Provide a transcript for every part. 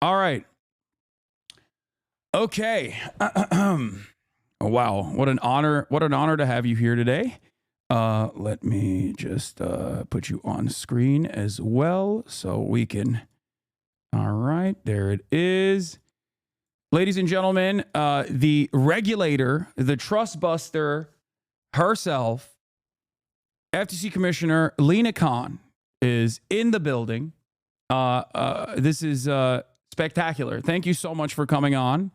All right. Okay. Wow. What an honor. What an honor to have you here today. Let me just put you on screen as well so we can. All right. There it is. Ladies and gentlemen, the regulator, the trust buster herself, FTC Commissioner Lina is in the building. This is spectacular. Thank you so much for coming on.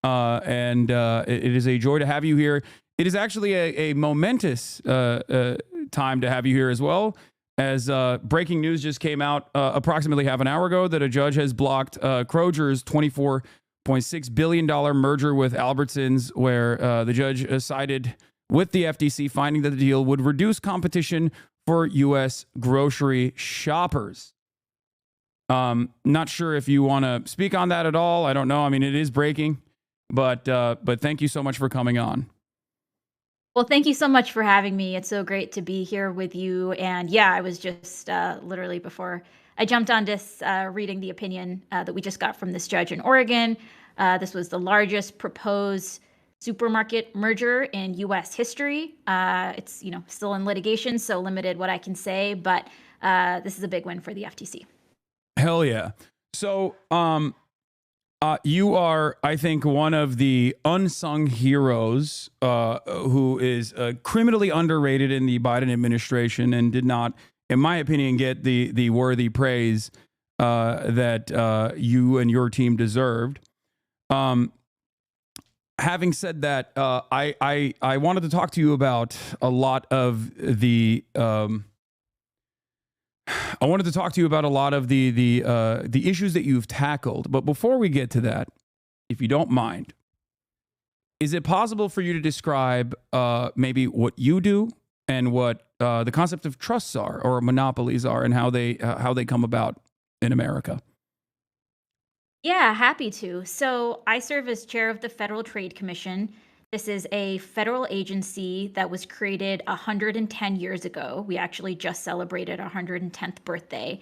And it is a joy to have you here. It is actually a momentous time to have you here as well, as breaking news just came out approximately half an hour ago that a judge has blocked Kroger's $24.6 billion merger with Albertsons, where the judge sided with the FTC, finding that the deal would reduce competition for U.S. grocery shoppers. Not sure if you want to speak on that at all. I don't know. I mean, it is breaking, but thank you so much for coming on. Well, thank you so much for having me. It's so great to be here with you. And yeah, I was just literally before I jumped on this reading the opinion that we just got from this judge in Oregon. This was the largest proposed supermarket merger in U.S. history. It's still in litigation, so limited what I can say, but this is a big win for the FTC. Hell yeah. So you are, I think, one of the unsung heroes who is criminally underrated in the Biden administration and did not, in my opinion, get the worthy praise that you and your team deserved. Having said that, I wanted to talk to you about a lot of the the issues that you've tackled. But before we get to that, if you don't mind, is it possible for you to describe maybe what you do and what the concept of trusts are or monopolies are and how they come about in America? Yeah, happy to. So I serve as chair of the Federal Trade Commission. This is a federal agency that was created 110 years ago. We actually just celebrated our 110th birthday.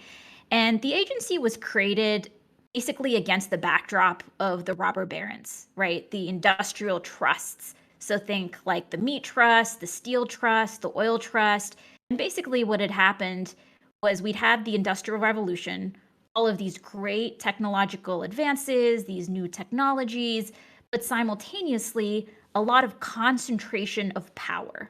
And the agency was created basically against the backdrop of the robber barons, right? The industrial trusts. So think like the meat trust, the steel trust, the oil trust. And basically what had happened was we'd had the Industrial Revolution, all of these great technological advances, these new technologies, but simultaneously a lot of concentration of power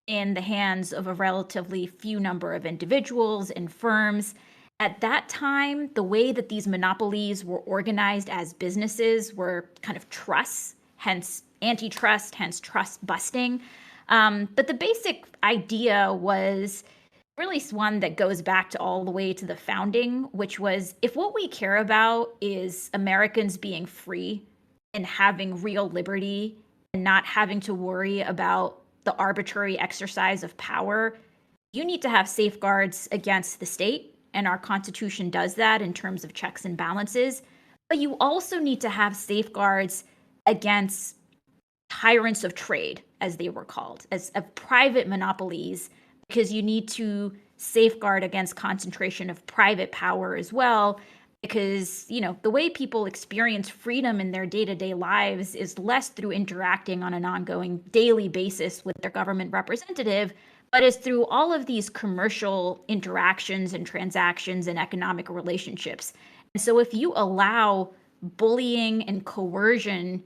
in the hands of a relatively few number of individuals and firms. At that time, the way that these monopolies were organized as businesses were kind of trusts, hence antitrust, hence trust busting. But the basic idea was really one that goes back to all the way to the founding, which was if what we care about is Americans being free and having real liberty and not having to worry about the arbitrary exercise of power, you need to have safeguards against the state. And our Constitution does that in terms of checks and balances. But you also need to have safeguards against tyrants of trade, as they were called, as of private monopolies, because you need to safeguard against concentration of private power as well. Because, the way people experience freedom in their day-to-day lives is less through interacting on an ongoing daily basis with their government representative, but is through all of these commercial interactions and transactions and economic relationships. And so if you allow bullying and coercion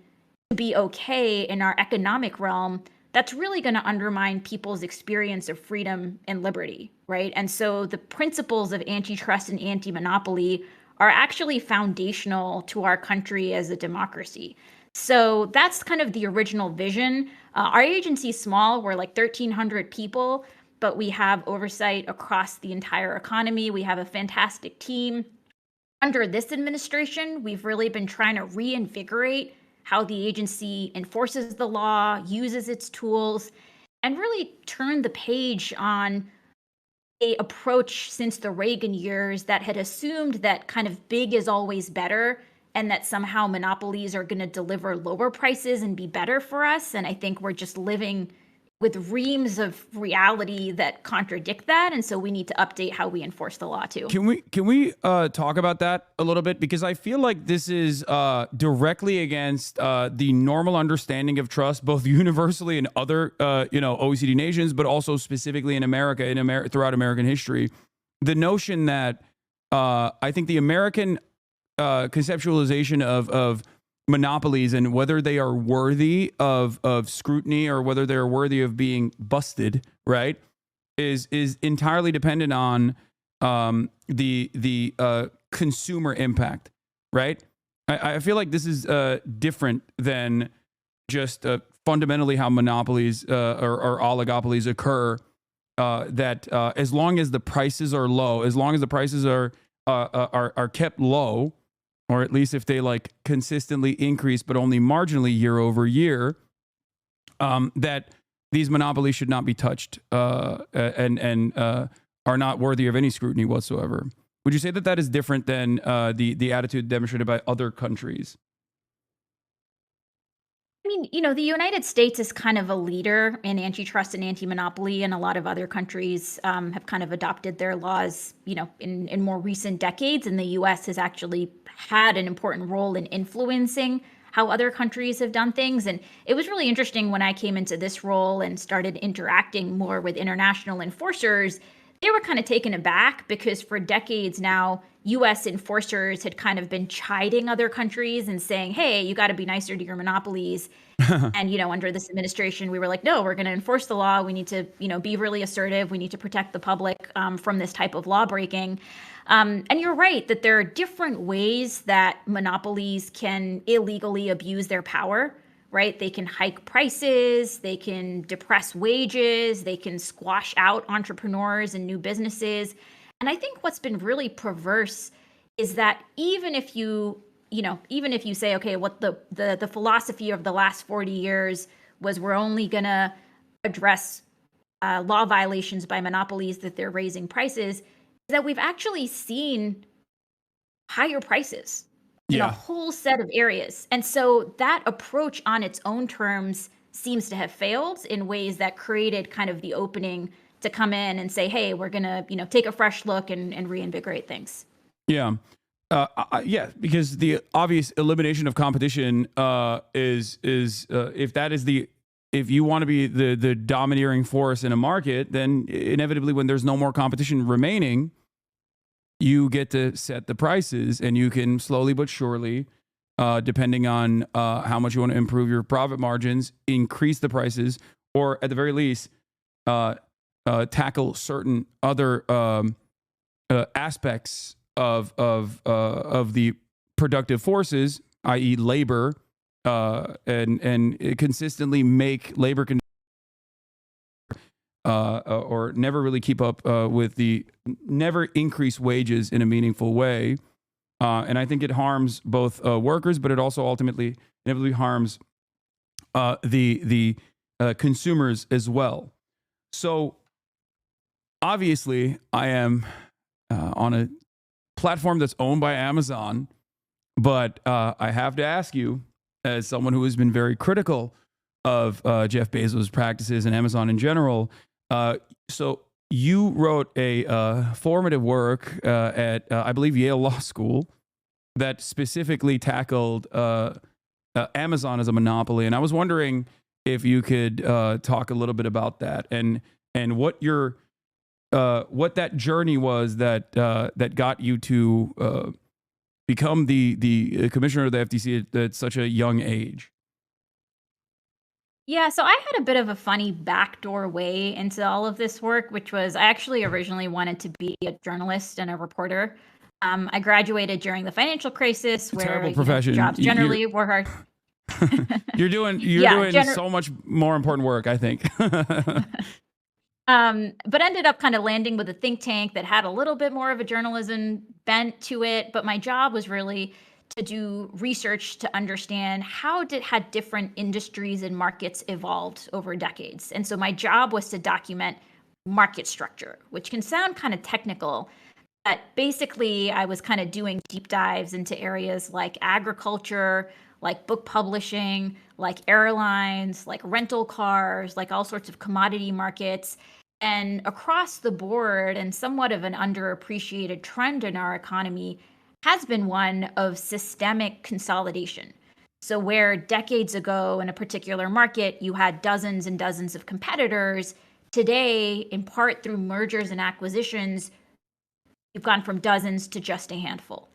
to be okay in our economic realm, that's really going to undermine people's experience of freedom and liberty, right? And so the principles of antitrust and anti-monopoly are actually foundational to our country as a democracy. So that's kind of the original vision. Our agency is small. We're like 1,300 people, but we have oversight across the entire economy. We have a fantastic team. Under this administration, we've really been trying to reinvigorate how the agency enforces the law, uses its tools, and really turn the page on a approach since the Reagan years that had assumed that kind of big is always better and that somehow monopolies are going to deliver lower prices and be better for us. And I think we're just living with reams of reality that contradict that, and so we need to update how we enforce the law too. Can we talk about that a little bit, because I feel like this is directly against the normal understanding of trust, both universally in other OECD nations, but also specifically in America, throughout American history. The notion that I think the American conceptualization of monopolies and whether they are worthy of scrutiny or whether they're worthy of being busted, right, is entirely dependent on the consumer impact, right? I feel like this is different than just fundamentally how monopolies or oligopolies occur. That as long as the prices are low, as long as the prices are kept low, or at least if they like consistently increase but only marginally year over year, that these monopolies should not be touched and are not worthy of any scrutiny whatsoever. Would you say that that is different than the attitude demonstrated by other countries? I mean, the United States is kind of a leader in antitrust and anti-monopoly, and a lot of other countries have kind of adopted their laws, in more recent decades. And the U.S. has actually had an important role in influencing how other countries have done things. And it was really interesting when I came into this role and started interacting more with international enforcers. They were kind of taken aback because for decades now, US enforcers had kind of been chiding other countries and saying, hey, you got to be nicer to your monopolies. And, under this administration, we were like, no, we're going to enforce the law. We need to, be really assertive. We need to protect the public from this type of law breaking. And you're right that there are different ways that monopolies can illegally abuse their power, right? They can hike prices, they can depress wages, they can squash out entrepreneurs and new businesses. And I think what's been really perverse is that even if you say, okay, what the philosophy of the last 40 years was, we're only going to address law violations by monopolies that they're raising prices, that we've actually seen higher prices in a whole set of areas. And so that approach on its own terms seems to have failed in ways that created kind of the opening to come in and say, hey, we're going to, take a fresh look and reinvigorate things. Yeah. Yeah, because the obvious elimination of competition is if you want to be the domineering force in a market, then inevitably when there's no more competition remaining, you get to set the prices, and you can slowly but surely, depending on how much you want to improve your profit margins, increase the prices, or at the very least, tackle certain other aspects of the productive forces, i.e., labor, and consistently make labor or never really keep up with never increase wages in a meaningful way. And I think it harms both workers, but it also ultimately inevitably harms the consumers as well. So obviously, I am on a platform that's owned by Amazon, but I have to ask you, as someone who has been very critical of Jeff Bezos' practices and Amazon in general, so you wrote a formative work at, I believe, Yale Law School that specifically tackled Amazon as a monopoly. And I was wondering if you could talk a little bit about that and what what that journey was that got you to become the commissioner of the FTC at such a young age. Yeah, so I had a bit of a funny backdoor way into all of this work, which was I actually originally wanted to be a journalist and a reporter. I graduated during the financial crisis, where Terrible profession. Jobs generally were hard. You're doing so much more important work, I think. But ended up kind of landing with a think tank that had a little bit more of a journalism bent to it. But my job was really to do research to understand had different industries and markets evolved over decades. And so my job was to document market structure, which can sound kind of technical, But basically, I was kind of doing deep dives into areas like agriculture, like book publishing, like airlines, like rental cars, like all sorts of commodity markets. And across the board, and somewhat of an underappreciated trend in our economy, has been one of systemic consolidation. So, where decades ago in a particular market you had dozens and dozens of competitors, today, in part through mergers and acquisitions, you've gone from dozens to just a handful.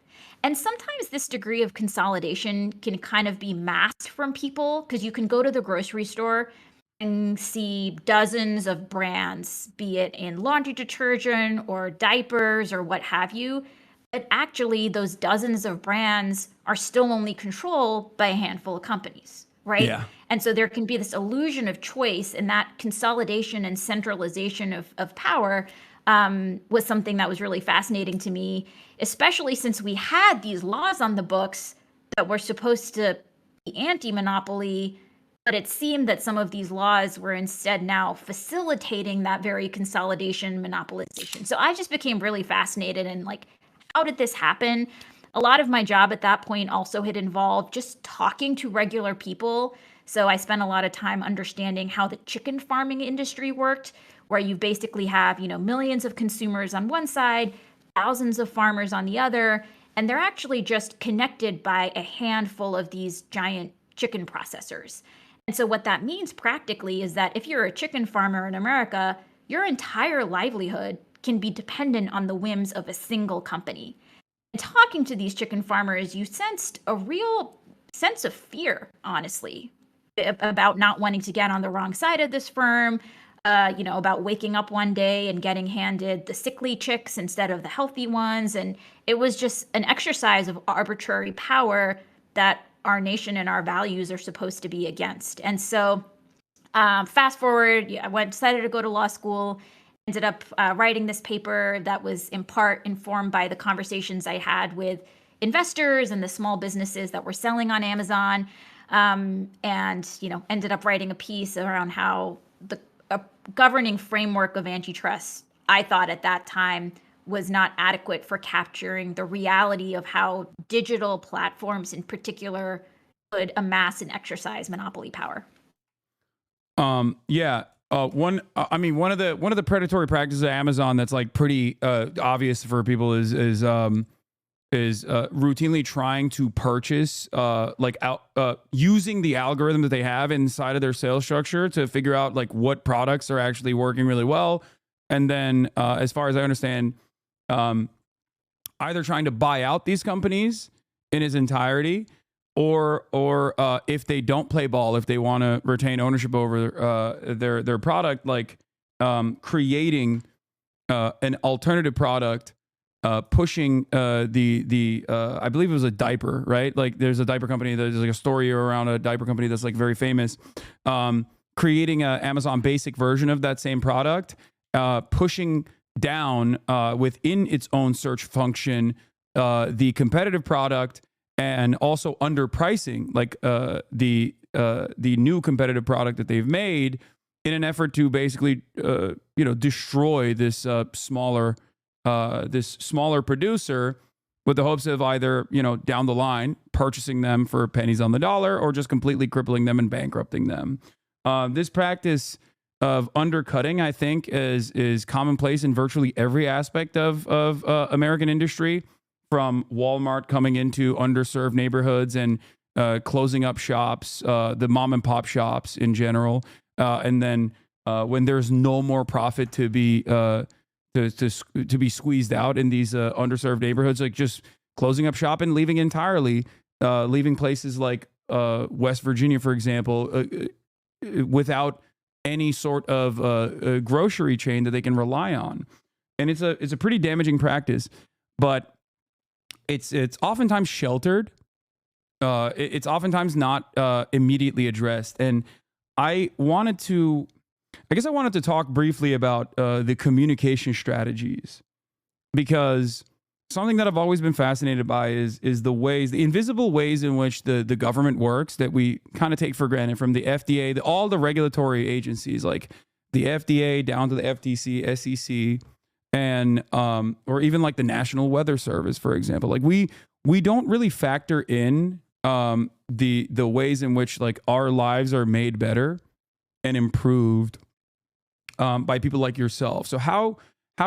And sometimes this degree of consolidation can kind of be masked from people because you can go to the grocery store and see dozens of brands, be it in laundry detergent or diapers or what have you. But actually, those dozens of brands are still only controlled by a handful of companies, right? Yeah. And so there can be this illusion of choice, and that consolidation and centralization of power was something that was really fascinating to me, especially since we had these laws on the books that were supposed to be anti-monopoly, but it seemed that some of these laws were instead now facilitating that very consolidation, monopolization. So I just became really fascinated in like, how did this happen? A lot of my job at that point also had involved just talking to regular people. So I spent a lot of time understanding how the chicken farming industry worked, where you basically have, millions of consumers on one side, thousands of farmers on the other, and they're actually just connected by a handful of these giant chicken processors. And so what that means practically is that if you're a chicken farmer in America, your entire livelihood can be dependent on the whims of a single company. And talking to these chicken farmers, you sensed a real sense of fear, honestly, about not wanting to get on the wrong side of this firm, about waking up one day and getting handed the sickly chicks instead of the healthy ones. And it was just an exercise of arbitrary power that our nation and our values are supposed to be against. And so fast forward, I decided to go to law school, ended up writing this paper that was in part informed by the conversations I had with investors and the small businesses that were selling on Amazon. And ended up writing a piece around how the governing framework of antitrust, I thought at that time, was not adequate for capturing the reality of how digital platforms in particular could amass and exercise monopoly power. Yeah. One of the predatory practices of Amazon that's like pretty obvious for people is routinely trying to purchase using the algorithm that they have inside of their sales structure to figure out like what products are actually working really well, and then as far as I understand, either trying to buy out these companies in its entirety, or if they don't play ball, if they want to retain ownership over their product, like creating an alternative product, pushing the I believe it was a diaper, right? Like there's a diaper company, there's like a story around a diaper company that's like very famous, creating a Amazon basic version of that same product, pushing down within its own search function the competitive product, and also underpricing like the new competitive product that they've made in an effort to basically destroy this smaller producer, with the hopes of either down the line purchasing them for pennies on the dollar, or just completely crippling them and bankrupting them. This practice of undercutting, I think, is commonplace in virtually every aspect of American industry, from Walmart coming into underserved neighborhoods and closing up shops, the mom and pop shops in general, and then when there's no more profit to be squeezed out in these underserved neighborhoods, like just closing up shop and leaving entirely, leaving places like West Virginia, for example, without any sort of grocery chain that they can rely on. And it's a pretty damaging practice, but it's oftentimes sheltered. It's oftentimes not immediately addressed. And I wanted to talk briefly about the communication strategies, because something that I've always been fascinated by is the invisible ways in which the government works that we kind of take for granted, from the FDA, all the regulatory agencies like the FDA down to the FTC, SEC, and or even like the National Weather Service, for example. Like we don't really factor in the ways in which like our lives are made better and improved by people like yourself. So how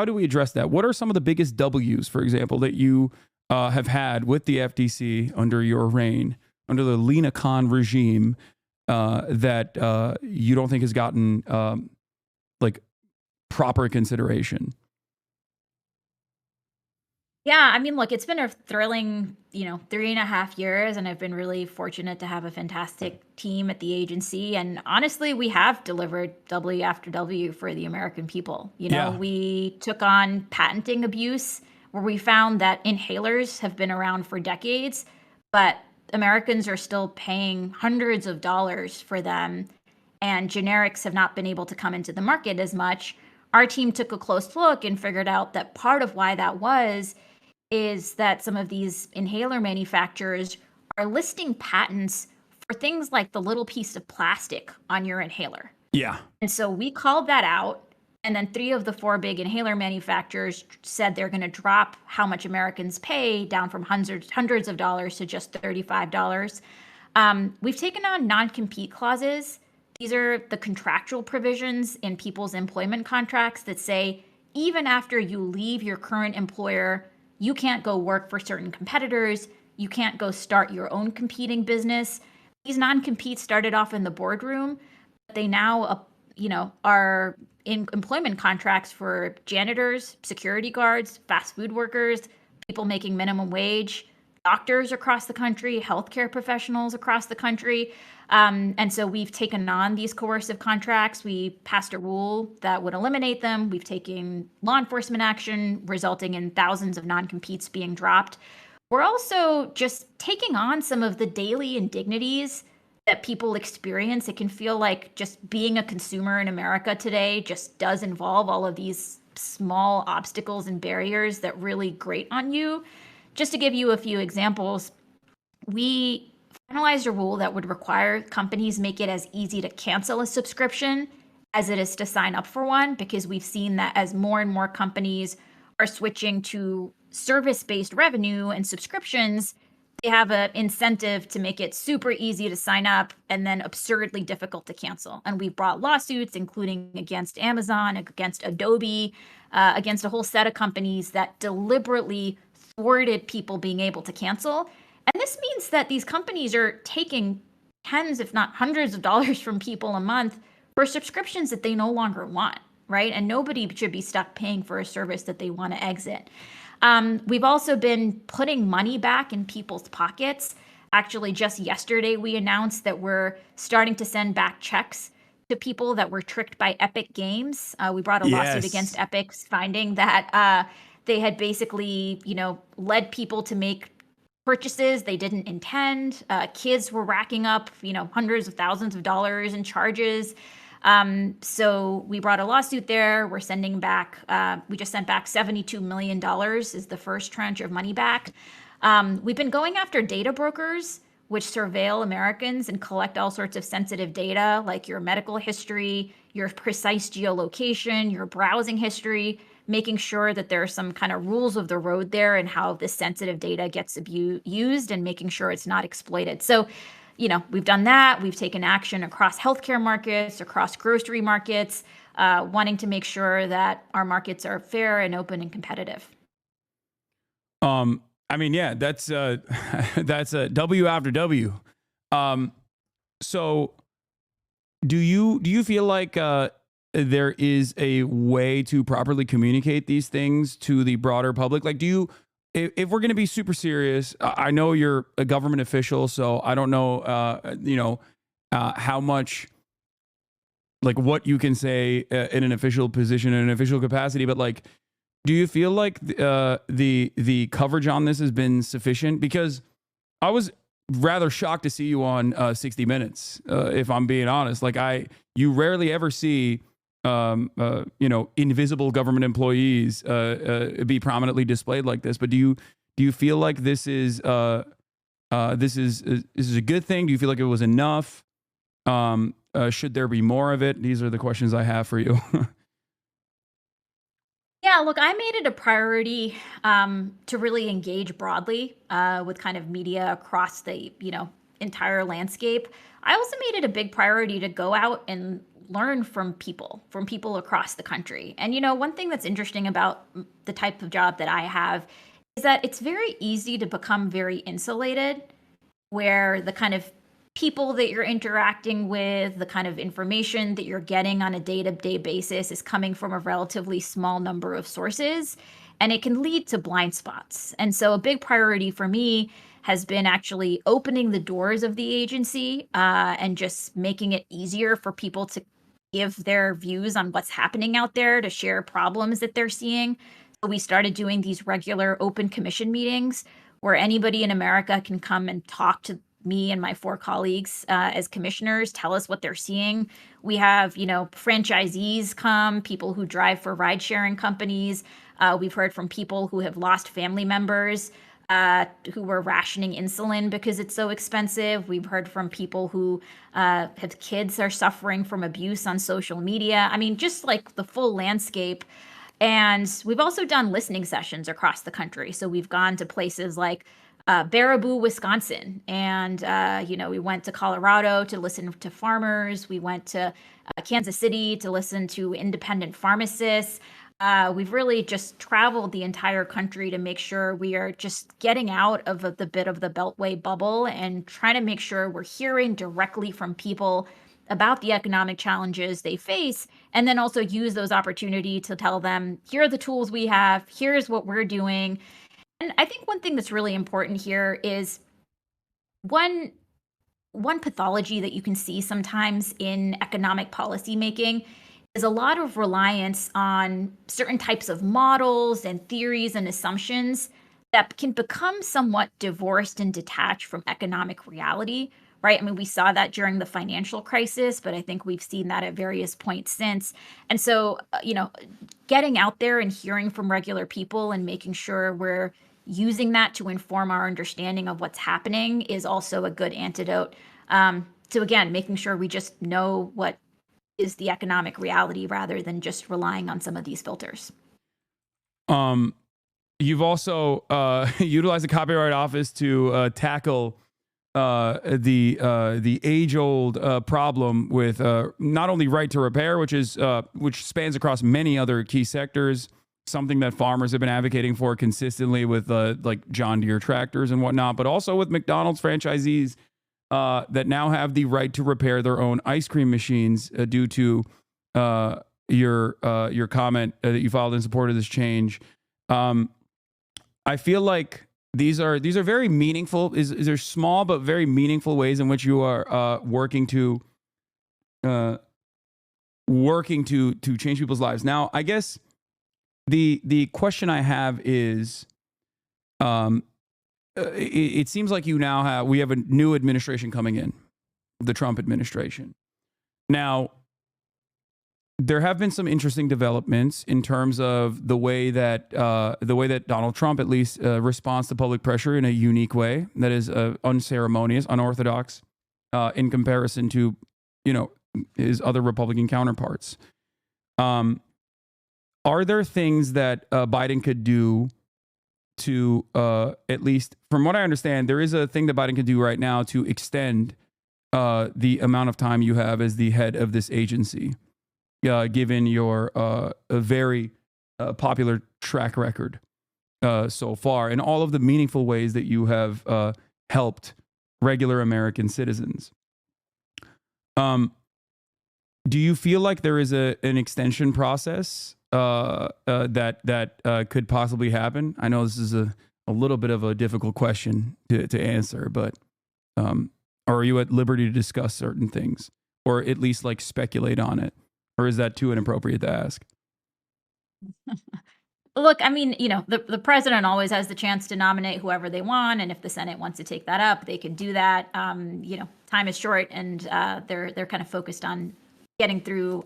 do we address that? What are some of the biggest W's, for example, that you have had with the FTC under your reign, under the Lina Khan regime, that you don't think has gotten like proper consideration? Yeah, I mean, look, it's been a thrilling, 3.5 years, and I've been really fortunate to have a fantastic team at the agency. And honestly, we have delivered W after W for the American people. Yeah. We took on patenting abuse, where we found that inhalers have been around for decades, but Americans are still paying hundreds of dollars for them, and generics have not been able to come into the market as much. Our team took a close look and figured out that part of why that was is that some of these inhaler manufacturers are listing patents for things like the little piece of plastic on your inhaler. Yeah. And so we called that out. And then 3 of the 4 big inhaler manufacturers said they're going to drop how much Americans pay down from hundreds of dollars to just $35. We've taken on non-compete clauses. These are the contractual provisions in people's employment contracts that say even after you leave your current employer, you can't go work for certain competitors. You can't go start your own competing business. These non-competes started off in the boardroom, but they now, are in employment contracts for janitors, security guards, fast food workers, people making minimum wage, doctors across the country, healthcare professionals across the country. And so we've taken on these coercive contracts. We passed a rule that would eliminate them. We've taken law enforcement action, resulting in thousands of non-competes being dropped. We're also just taking on some of the daily indignities that people experience. It can feel like just being a consumer in America today just does involve all of these small obstacles and barriers that really grate on you. Just to give you a few examples, we finalized a rule that would require companies make it as easy to cancel a subscription as it is to sign up for one, because we've seen that as more and more companies are switching to service-based revenue and subscriptions, they have an incentive to make it super easy to sign up and then absurdly difficult to cancel. And we've brought lawsuits, including against Amazon, against Adobe, against a whole set of companies that deliberately thwarted people being able to cancel. And this means that these companies are taking tens, if not hundreds of dollars from people a month for subscriptions that they no longer want, right? And nobody should be stuck paying for a service that they want to exit. We've also been putting money back in people's pockets. Actually, just yesterday, we announced that we're starting to send back checks to people that were tricked by Epic Games. We brought a lawsuit against Epic, finding that they had basically, led people to make purchases they didn't intend. Kids were racking up, hundreds of thousands of dollars in charges. So we brought a lawsuit there. We're sending back, we just sent back $72 million is the first tranche of money back. We've been going after data brokers, which surveil Americans and collect all sorts of sensitive data, like your medical history, your precise geolocation, your browsing history, making sure that there are some kind of rules of the road there and how this sensitive data gets used, and making sure it's not exploited. So, we've done that. We've taken action across healthcare markets, across grocery markets, wanting to make sure that our markets are fair and open and competitive. I mean, yeah, that's that's a W after W. So do you feel like there is a way to properly communicate these things to the broader public? Like, if we're going to be super serious, I know you're a government official, so I don't know, how much, like, what you can say in an official position, in an official capacity, but like, do you feel like the coverage on this has been sufficient? Because I was rather shocked to see you on 60 Minutes, if I'm being honest. Like, you rarely ever see invisible government employees be prominently displayed like this. But do you feel like this is a good thing? Do you feel like it was enough? Should there be more of it? These are the questions I have for you. Yeah, Yeah, look, I made it a priority to really engage broadly with kind of media across the, entire landscape. I also made it a big priority to go out and learn from people across the country. And one thing that's interesting about the type of job that I have is that it's very easy to become very insulated where the kind of people that you're interacting with, the kind of information that you're getting on a day to day basis is coming from a relatively small number of sources, and it can lead to blind spots. And so, a big priority for me has been actually opening the doors of the agency and just making it easier for people to give their views on what's happening out there, to share problems that they're seeing. So, we started doing these regular open commission meetings where anybody in America can come and talk to me and my four colleagues as commissioners, tell us what they're seeing. We have, franchisees come, people who drive for ride sharing companies. We've heard from people who have lost family members who were rationing insulin because it's so expensive. We've heard from people who have kids are suffering from abuse on social media. I mean, just like the full landscape. And we've also done listening sessions across the country. So we've gone to places like Baraboo, Wisconsin, and we went to Colorado to listen to farmers. We went to Kansas City to listen to independent pharmacists. We've really just traveled the entire country to make sure we are just getting out of the bit of the Beltway bubble and trying to make sure we're hearing directly from people about the economic challenges they face, and then also use those opportunities to tell them, here are the tools we have, here's what we're doing. And I think one thing that's really important here is one one pathology that you can see sometimes in economic policy making is a lot of reliance on certain types of models and theories and assumptions that can become somewhat divorced and detached from economic reality, right? I mean, we saw that during the financial crisis, but I think we've seen that at various points since. And so, getting out there and hearing from regular people and making sure we're using that to inform our understanding of what's happening is also a good antidote to, again, making sure we just know what is the economic reality rather than just relying on some of these filters. Um, you've also utilized the Copyright Office to tackle the age old problem with not only right to repair, which spans across many other key sectors, something that farmers have been advocating for consistently with like John Deere tractors and whatnot, but also with McDonald's franchisees that now have the right to repair their own ice cream machines due to your comment that you filed in support of this change. I feel like these are very meaningful. They're small but very meaningful ways in which you are working to change people's lives. Now, I guess the question I have is, it seems like we have a new administration coming in, the Trump administration. Now, there have been some interesting developments in terms of the way that Donald Trump at least responds to public pressure in a unique way that is unceremonious, unorthodox, in comparison to his other Republican counterparts. Are there things that Biden could do to, at least from what I understand, there is a thing that Biden could do right now to extend the amount of time you have as the head of this agency, given your a very popular track record so far and all of the meaningful ways that you have helped regular American citizens. Do you feel like there is an extension process that could possibly happen? I know this is a little bit of a difficult question to answer, but are you at liberty to discuss certain things or at least like speculate on it? Or is that too inappropriate to ask? Look, I mean, the president always has the chance to nominate whoever they want, and if the Senate wants to take that up, they can do that. Time is short, and they're kind of focused on getting through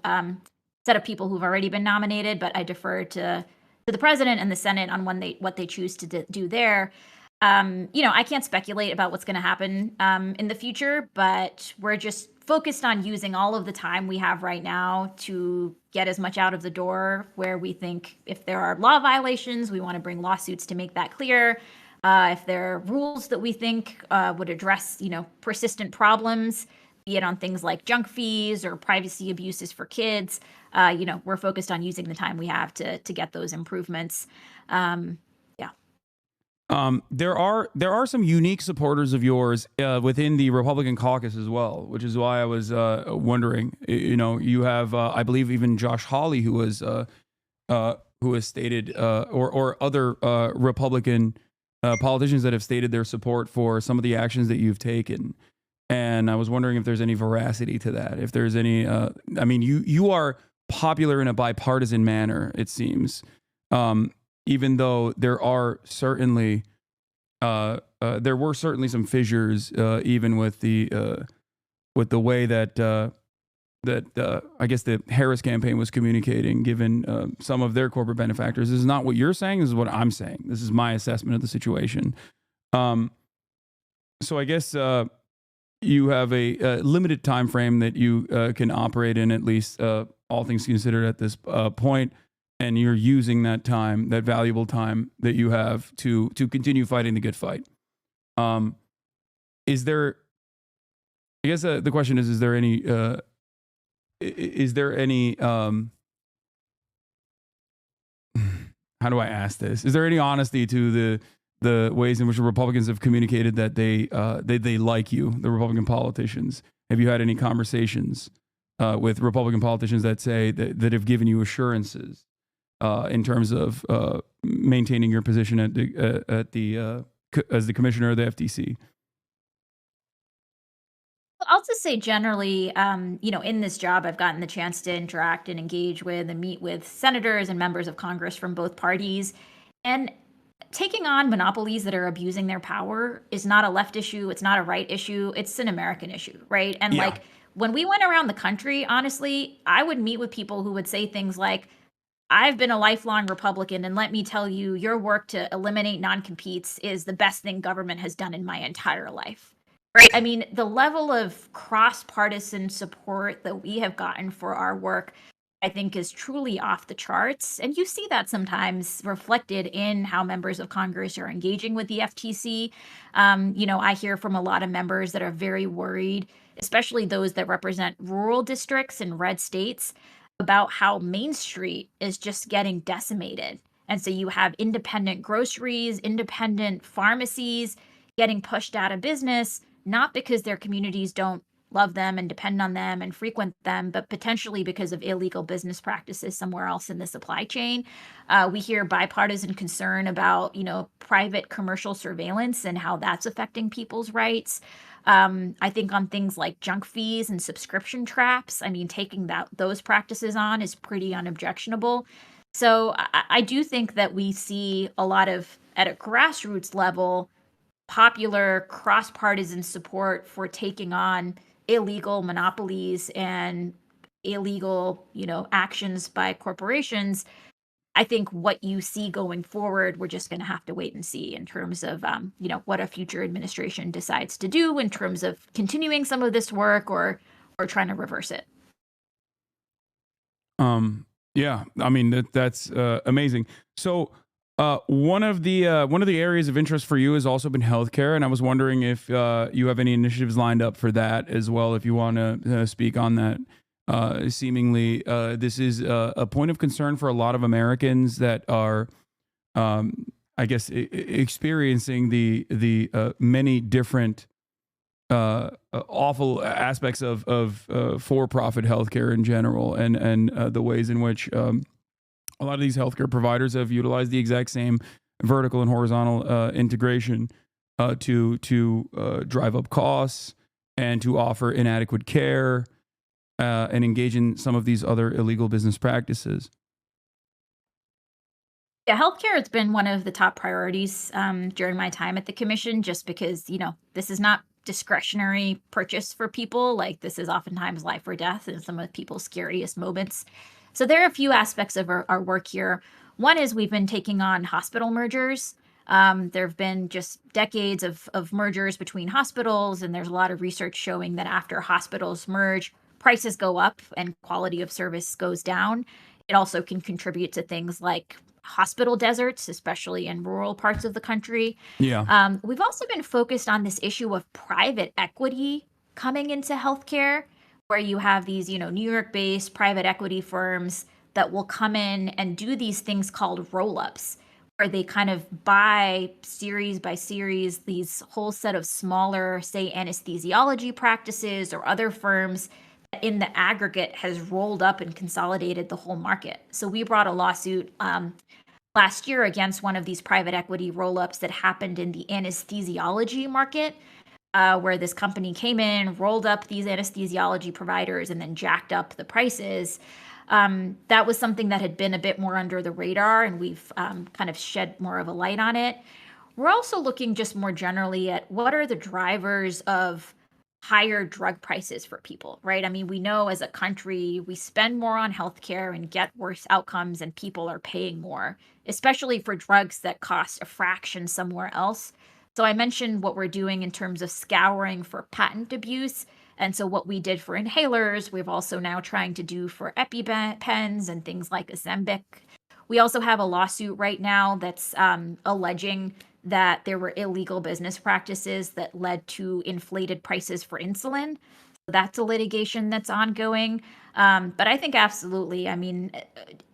set of people who've already been nominated. But I defer to the president and the Senate on what they choose to do there. I can't speculate about what's going to happen in the future, but we're just focused on using all of the time we have right now to get as much out of the door where we think if there are law violations, we want to bring lawsuits to make that clear. If there are rules that we think would address, persistent problems, be it on things like junk fees or privacy abuses for kids, we're focused on using the time we have to get those improvements. Yeah. There are some unique supporters of yours within the Republican caucus as well, which is why I was wondering. You have, I believe, even Josh Hawley, who has stated, or other Republican politicians that have stated their support for some of the actions that you've taken. And I was wondering if there's any veracity to that. If there's any, you are popular in a bipartisan manner, it seems. Even though there are certainly, there were certainly some fissures, even with the way that I guess the Harris campaign was communicating, given some of their corporate benefactors. This is not what you're saying. This is what I'm saying. This is my assessment of the situation. So I guess you have a limited time frame that you can operate in, at least all things considered at this point. And you're using that time, that valuable time that you have to continue fighting the good fight. Is there? I guess the question is there any? Is there any? How do I ask this? Is there any honesty to the ways in which the Republicans have communicated that they like you, the Republican politicians? Have you had any conversations with Republican politicians that say that have given you assurances? In terms of maintaining your position as the commissioner of the FTC? I'll just say generally, in this job, I've gotten the chance to interact and engage with and meet with senators and members of Congress from both parties. And taking on monopolies that are abusing their power is not a left issue. It's not a right issue. It's an American issue, right? And Yeah. when we went around the country, honestly, I would meet with people who would say things like, I've been a lifelong Republican, and let me tell you, your work to eliminate non-competes is the best thing government has done in my entire life. Right? I mean, the level of cross-partisan support that we have gotten for our work, I think, is truly off the charts. And you see that sometimes reflected in how members of Congress are engaging with the FTC. I hear from a lot of members that are very worried, especially those that represent rural districts in red states, about how Main Street is just getting decimated. And so you have independent groceries, independent pharmacies getting pushed out of business, not because their communities don't love them and depend on them and frequent them, but potentially because of illegal business practices somewhere else in the supply chain. We hear bipartisan concern about, private commercial surveillance and how that's affecting people's rights. I think on things like junk fees and subscription traps, taking those practices on is pretty unobjectionable. So I do think that we see a lot of, at a grassroots level, popular cross-partisan support for taking on illegal monopolies and illegal, actions by corporations. I think what you see going forward, we're just going to have to wait and see in terms of, what a future administration decides to do in terms of continuing some of this work or trying to reverse it. Yeah, that's amazing. So one of the areas of interest for you has also been healthcare, and I was wondering if you have any initiatives lined up for that as well. If you want to speak on that. Seemingly, this is a point of concern for a lot of Americans that are, I guess, experiencing the many different awful aspects of for-profit healthcare in general, and the ways in which a lot of these healthcare providers have utilized the exact same vertical and horizontal integration to drive up costs and to offer inadequate care. And engage in some of these other illegal business practices. Yeah, healthcare has been one of the top priorities during my time at the commission, just because, this is not discretionary purchase for people. Like, this is oftentimes life or death in some of people's scariest moments. So there are a few aspects of our work here. One is we've been taking on hospital mergers. There have been just decades of mergers between hospitals, and there's a lot of research showing that after hospitals merge, prices go up and quality of service goes down. It also can contribute to things like hospital deserts, especially in rural parts of the country. Yeah. We've also been focused on this issue of private equity coming into healthcare, where you have these, New York-based private equity firms that will come in and do these things called roll-ups, where they kind of buy series by series these whole set of smaller, say, anesthesiology practices or other firms that in the aggregate has rolled up and consolidated the whole market. So we brought a lawsuit last year against one of these private equity roll-ups that happened in the anesthesiology market, where this company came in, rolled up these anesthesiology providers, and then jacked up the prices. That was something that had been a bit more under the radar, and we've kind of shed more of a light on it. We're also looking just more generally at what are the drivers of higher drug prices for people, right? I mean, we know as a country, we spend more on healthcare and get worse outcomes, and people are paying more, especially for drugs that cost a fraction somewhere else. So I mentioned what we're doing in terms of scouring for patent abuse. And so what we did for inhalers, we've also now trying to do for EpiPens and things like Ozempic. We also have a lawsuit right now that's alleging that there were illegal business practices that led to inflated prices for insulin. So that's a litigation that's ongoing. But I think absolutely, I mean,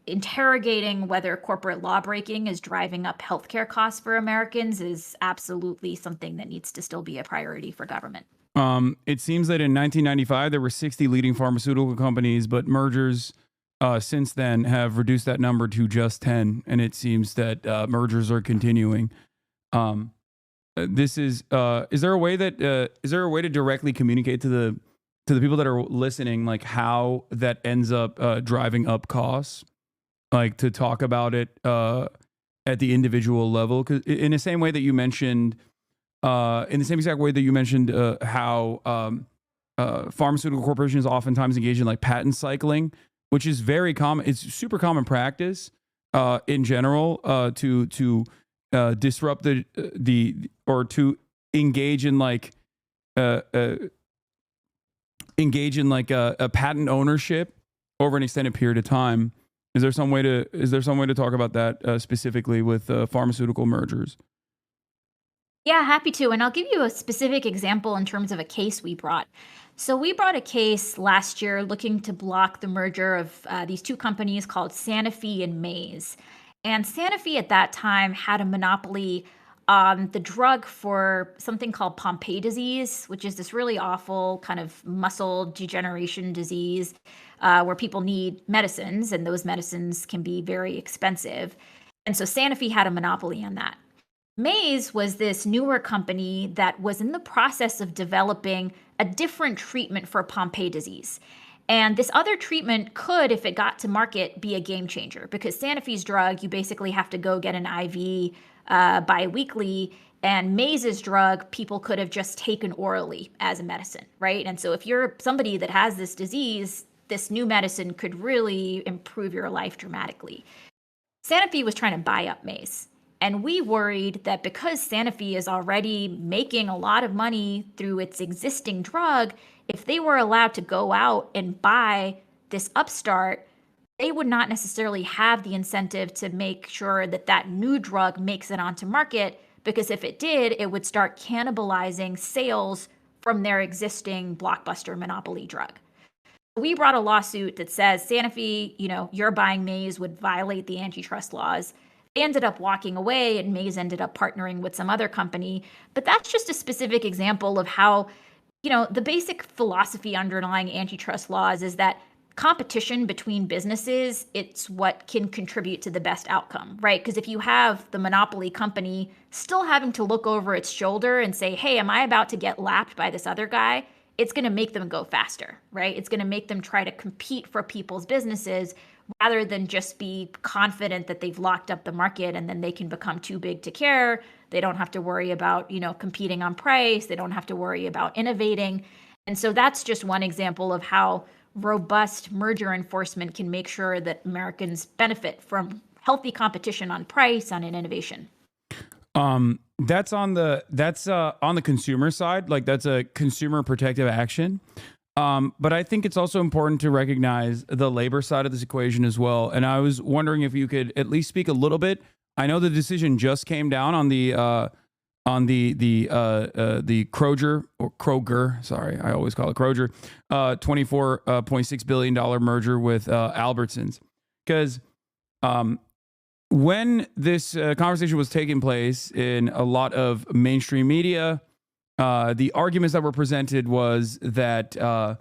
interrogating whether corporate law breaking is driving up healthcare costs for Americans is absolutely something that needs to still be a priority for government. It seems that in 1995 there were 60 leading pharmaceutical companies, but mergers since then have reduced that number to just 10, and it seems that mergers are continuing. This is there a way that is there a way to directly communicate to the people that are listening, like how that ends up driving up costs, like to talk about it at the individual level? Because in the same way that you mentioned, in the same exact way that you mentioned how pharmaceutical corporations oftentimes engage in like patent cycling, which is very common. It's super common practice in general to disrupt the or to engage in like a patent ownership over an extended period of time. Is there some way to talk about that specifically with pharmaceutical mergers? Yeah, happy to. And I'll give you a specific example in terms of a case we brought. So we brought a case last year looking to block the merger of these two companies called Sanofi and Maze. And Sanofi at that time had a monopoly on the drug for something called Pompe disease, which is this really awful kind of muscle degeneration disease where people need medicines, and those medicines can be very expensive. And so Sanofi had a monopoly on that. Maze was this newer company that was in the process of developing a different treatment for Pompe disease. And this other treatment could, if it got to market, be a game changer because Sanofi's drug, you basically have to go get an IV biweekly. And Maze's drug, people could have just taken orally as a medicine, right? And so if you're somebody that has this disease, this new medicine could really improve your life dramatically. Sanofi was trying to buy up Maze. And we worried that because Sanofi is already making a lot of money through its existing drug, if they were allowed to go out and buy this upstart, they would not necessarily have the incentive to make sure that that new drug makes it onto market, because if it did, it would start cannibalizing sales from their existing blockbuster monopoly drug. We brought a lawsuit that says Sanofi, you're buying Maze would violate the antitrust laws. They ended up walking away and Maze ended up partnering with some other company. But that's just a specific example of how, the basic philosophy underlying antitrust laws is that competition between businesses, it's what can contribute to the best outcome, right? Because if you have the monopoly company still having to look over its shoulder and say, hey, am I about to get lapped by this other guy? It's going to make them go faster, right? It's going to make them try to compete for people's businesses rather than just be confident that they've locked up the market and then they can become too big to care. They don't have to worry about, competing on price. They don't have to worry about innovating. And so that's just one example of how robust merger enforcement can make sure that Americans benefit from healthy competition on price, on innovation. That's on the consumer side. Like that's a consumer protective action. But I think it's also important to recognize the labor side of this equation as well. And I was wondering if you could at least speak a little bit. I know the decision just came down on the Kroger. Sorry, I always call it Kroger. $24.6 billion merger with Albertsons. Because when this conversation was taking place in a lot of mainstream media, the arguments that were presented was that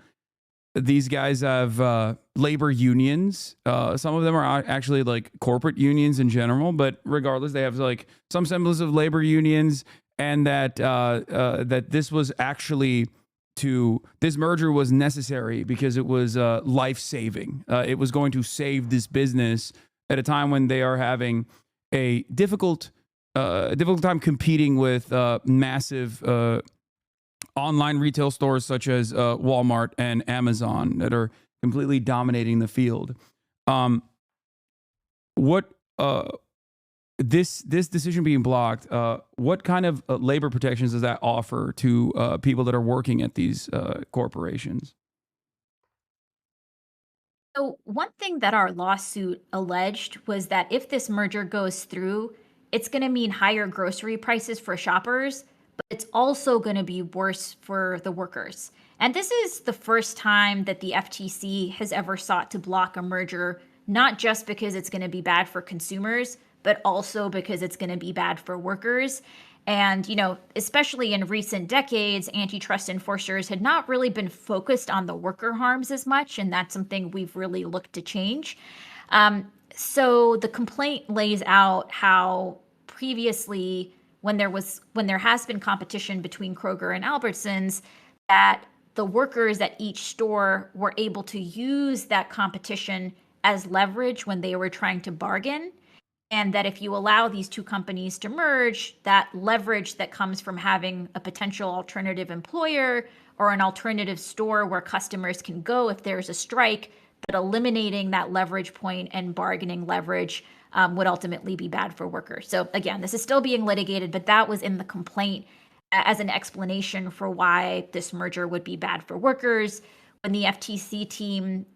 these guys have labor unions. Some of them are actually like corporate unions in general, but regardless, they have like some semblance of labor unions, and that that this was actually this merger was necessary because it was life saving. It was going to save this business at a time when they are having a difficult time competing with massive online retail stores such as Walmart and Amazon that are completely dominating the field. What this decision being blocked, what kind of labor protections does that offer to people that are working at these corporations? So, one thing that our lawsuit alleged was that if this merger goes through, it's going to mean higher grocery prices for shoppers, but it's also going to be worse for the workers. And this is the first time that the FTC has ever sought to block a merger, not just because it's going to be bad for consumers, but also because it's going to be bad for workers. And, especially in recent decades, antitrust enforcers had not really been focused on the worker harms as much. And that's something we've really looked to change. So the complaint lays out how previously, when there has been competition between Kroger and Albertsons, that the workers at each store were able to use that competition as leverage when they were trying to bargain. And that if you allow these two companies to merge, that leverage that comes from having a potential alternative employer or an alternative store where customers can go if there's a strike, but eliminating that leverage point and bargaining leverage would ultimately be bad for workers. So again, this is still being litigated, but that was in the complaint as an explanation for why this merger would be bad for workers. When the FTC team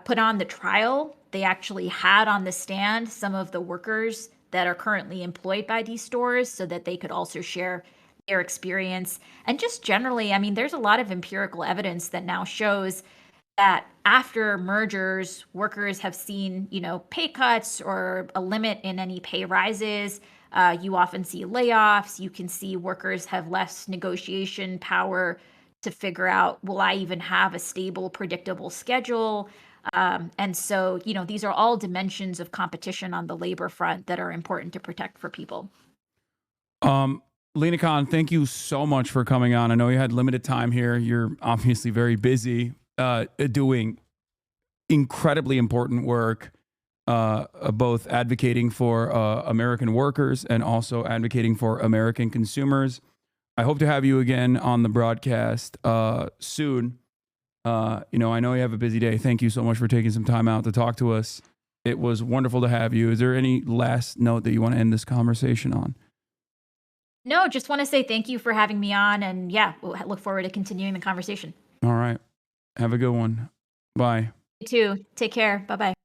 put on the trial, they actually had on the stand some of the workers that are currently employed by these stores so that they could also share their experience. And just generally, I mean, there's a lot of empirical evidence that now shows that after mergers, workers have seen, pay cuts or a limit in any pay rises. You often see layoffs. You can see workers have less negotiation power to figure out, will I even have a stable, predictable schedule? And so, these are all dimensions of competition on the labor front that are important to protect for people. Lina Khan, thank you so much for coming on. I know you had limited time here. You're obviously very busy doing incredibly important work, both advocating for American workers and also advocating for American consumers. I hope to have you again on the broadcast soon. I know you have a busy day. Thank you so much for taking some time out to talk to us. It was wonderful to have you. Is there any last note that you want to end this conversation on? No, just want to say thank you for having me on. And yeah, we'll look forward to continuing the conversation. All right. Have a good one. Bye. You too. Take care. Bye bye.